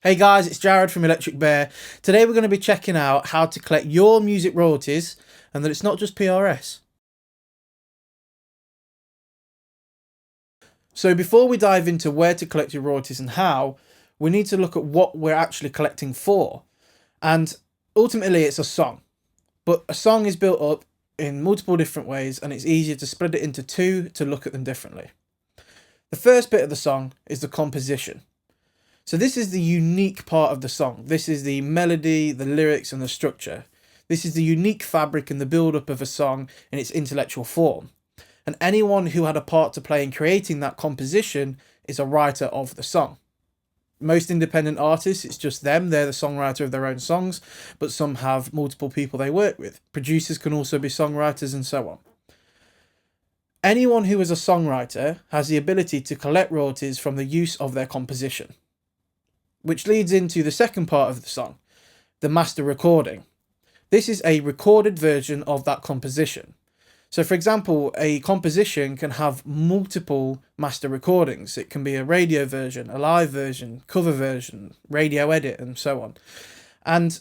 Hey guys, it's Jared from Electric Bear. Today we're going to be checking out how to collect your music royalties and that it's not just PRS. So before we dive into where to collect your royalties and how, we need to look at what we're actually collecting for. And ultimately it's a song. But a song is built up in multiple different ways and it's easier to split it into two to look at them differently. The first bit of the song is the composition. So this is the unique part of the song. This is the melody, the lyrics and the structure. This is the unique fabric and the build-up of a song in its intellectual form. And anyone who had a part to play in creating that composition is a writer of the song. Most independent artists, it's just them. They're the songwriter of their own songs, but some have multiple people they work with. Producers can also be songwriters and so on. Anyone who is a songwriter has the ability to collect royalties from the use of their composition. Which leads into the second part of the song, the master recording. This is a recorded version of that composition. So for example, a composition can have multiple master recordings. It can be a radio version, a live version, cover version, radio edit, and so on. And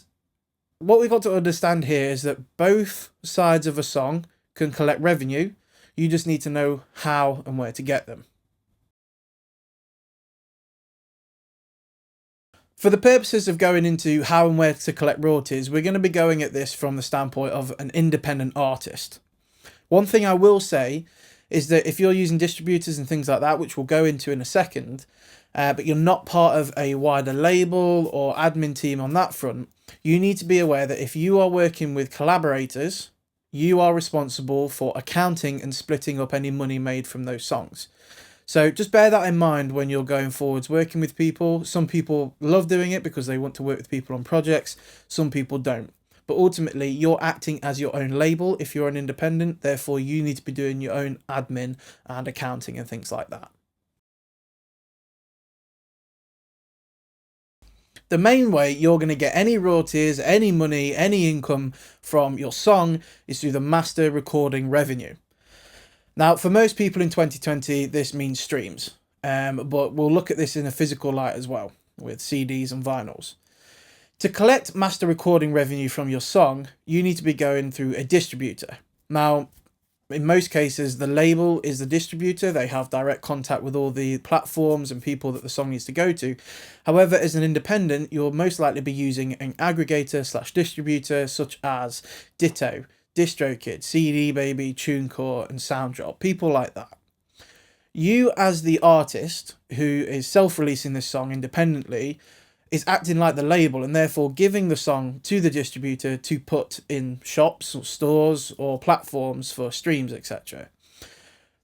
what we've got to understand here is that both sides of a song can collect revenue. You just need to know how and where to get them. For the purposes of going into how and where to collect royalties, we're going to be going at this from the standpoint of an independent artist. One thing I will say is that if you're using distributors and things like that, which we'll go into in a second, but you're not part of a wider label or admin team on that front, you need to be aware that if you are working with collaborators, you are responsible for accounting and splitting up any money made from those songs. So just bear that in mind when you're going forwards working with people. Some people love doing it because they want to work with people on projects. Some people don't. But ultimately, you're acting as your own label if you're an independent. Therefore, you need to be doing your own admin and accounting and things like that. The main way you're going to get any royalties, any money, any income from your song is through the master recording revenue. Now, for most people in 2020, this means streams, but we'll look at this in a physical light as well, with CDs and vinyls. To collect master recording revenue from your song, you need to be going through a distributor. Now, in most cases, the label is the distributor. They have direct contact with all the platforms and people that the song needs to go to. However, as an independent, you'll most likely be using an aggregator/distributor such as Ditto, DistroKid, CD Baby, TuneCore, and SoundDrop, people like that. You as the artist who is self-releasing this song independently is acting like the label and therefore giving the song to the distributor to put in shops or stores or platforms for streams, etc.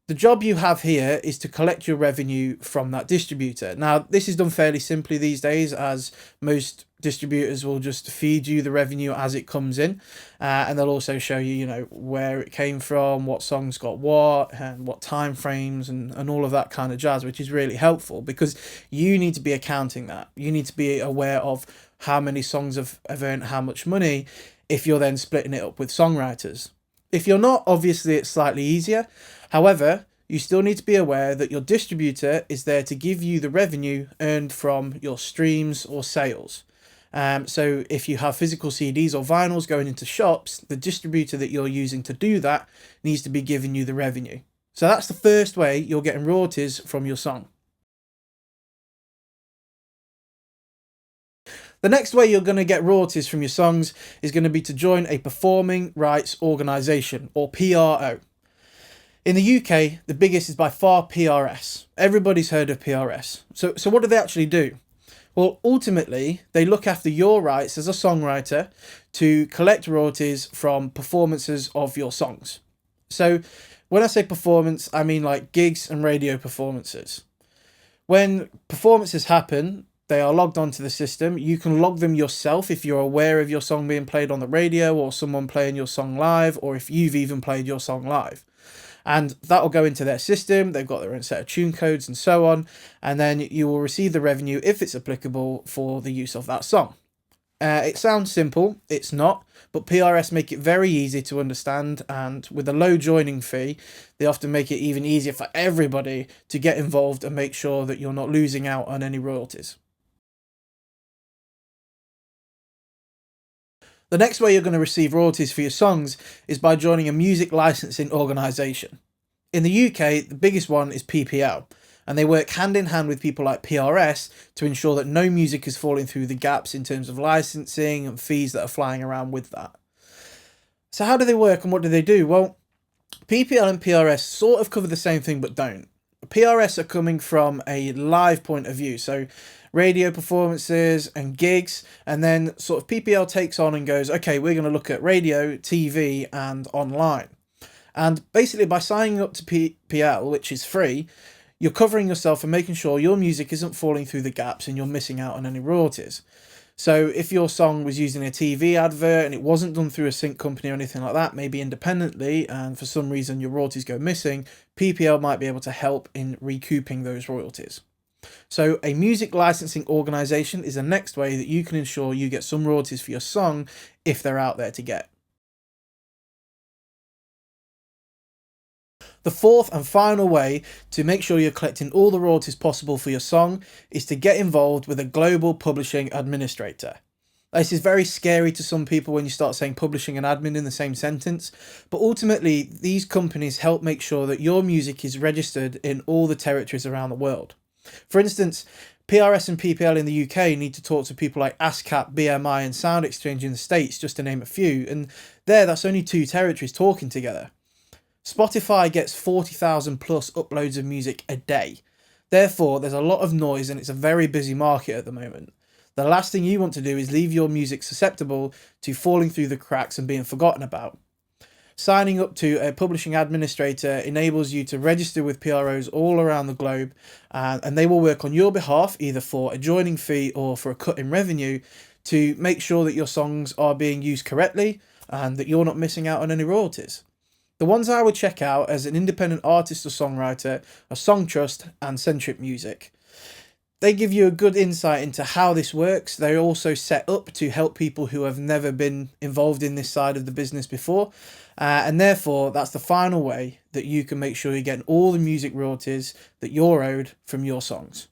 The job you have here is to collect your revenue from that distributor. Now, this is done fairly simply these days, as most distributors will just feed you the revenue as it comes in, and they'll also show you, where it came from, what songs got what, and what time frames, and all of that kind of jazz, which is really helpful because you need to be accounting that. You need to be aware of how many songs have earned how much money if you're then splitting it up with songwriters. If you're not, obviously it's slightly easier. However, you still need to be aware that your distributor is there to give you the revenue earned from your streams or sales. So if you have physical CDs or vinyls going into shops, the distributor that you're using to do that needs to be giving you the revenue. So that's the first way you're getting royalties from your song. The next way you're going to get royalties from your songs is going to be to join a performing rights organisation, or PRO. In the UK, the biggest is by far PRS. Everybody's heard of PRS. So what do they actually do? Well, ultimately, they look after your rights as a songwriter to collect royalties from performances of your songs. So when I say performance, I mean like gigs and radio performances. When performances happen, they are logged onto the system. You can log them yourself if you're aware of your song being played on the radio or someone playing your song live, or if you've even played your song live. And that'll go into their system. They've got their own set of tune codes and so on. And then you will receive the revenue, if it's applicable, for the use of that song. It sounds simple, it's not, but PRS make it very easy to understand, and with a low joining fee, they often make it even easier for everybody to get involved and make sure that you're not losing out on any royalties. The next way you're going to receive royalties for your songs is by joining a music licensing organisation. In the UK, the biggest one is PPL, and they work hand in hand with people like PRS to ensure that no music is falling through the gaps in terms of licensing and fees that are flying around with that. So how do they work and what do they do? Well, PPL and PRS sort of cover the same thing but don't. PRS are coming from a live point of view, so radio performances and gigs, and then sort of PPL takes on and goes, okay, we're going to look at radio, TV and online. And basically by signing up to PPL, which is free, you're covering yourself and making sure your music isn't falling through the gaps and you're missing out on any royalties. So if your song was using a TV advert and it wasn't done through a sync company or anything like that, maybe independently, and for some reason your royalties go missing, PPL might be able to help in recouping those royalties. So a music licensing organisation is the next way that you can ensure you get some royalties for your song if they're out there to get. The fourth and final way to make sure you're collecting all the royalties possible for your song is to get involved with a global publishing administrator. This is very scary to some people when you start saying publishing and admin in the same sentence, but ultimately these companies help make sure that your music is registered in all the territories around the world. For instance, PRS and PPL in the UK need to talk to people like ASCAP, BMI and Sound Exchange in the States, just to name a few, and that's only 2 territories talking together. Spotify gets 40,000 plus uploads of music a day. Therefore, there's a lot of noise and it's a very busy market at the moment. The last thing you want to do is leave your music susceptible to falling through the cracks and being forgotten about. Signing up to a publishing administrator enables you to register with PROs all around the globe, and they will work on your behalf either for a joining fee or for a cut in revenue to make sure that your songs are being used correctly and that you're not missing out on any royalties. The ones I would check out as an independent artist or songwriter are Songtrust and Centric Music. They give you a good insight into how this works. They're also set up to help people who have never been involved in this side of the business before. And therefore, that's the final way that you can make sure you're getting all the music royalties that you're owed from your songs.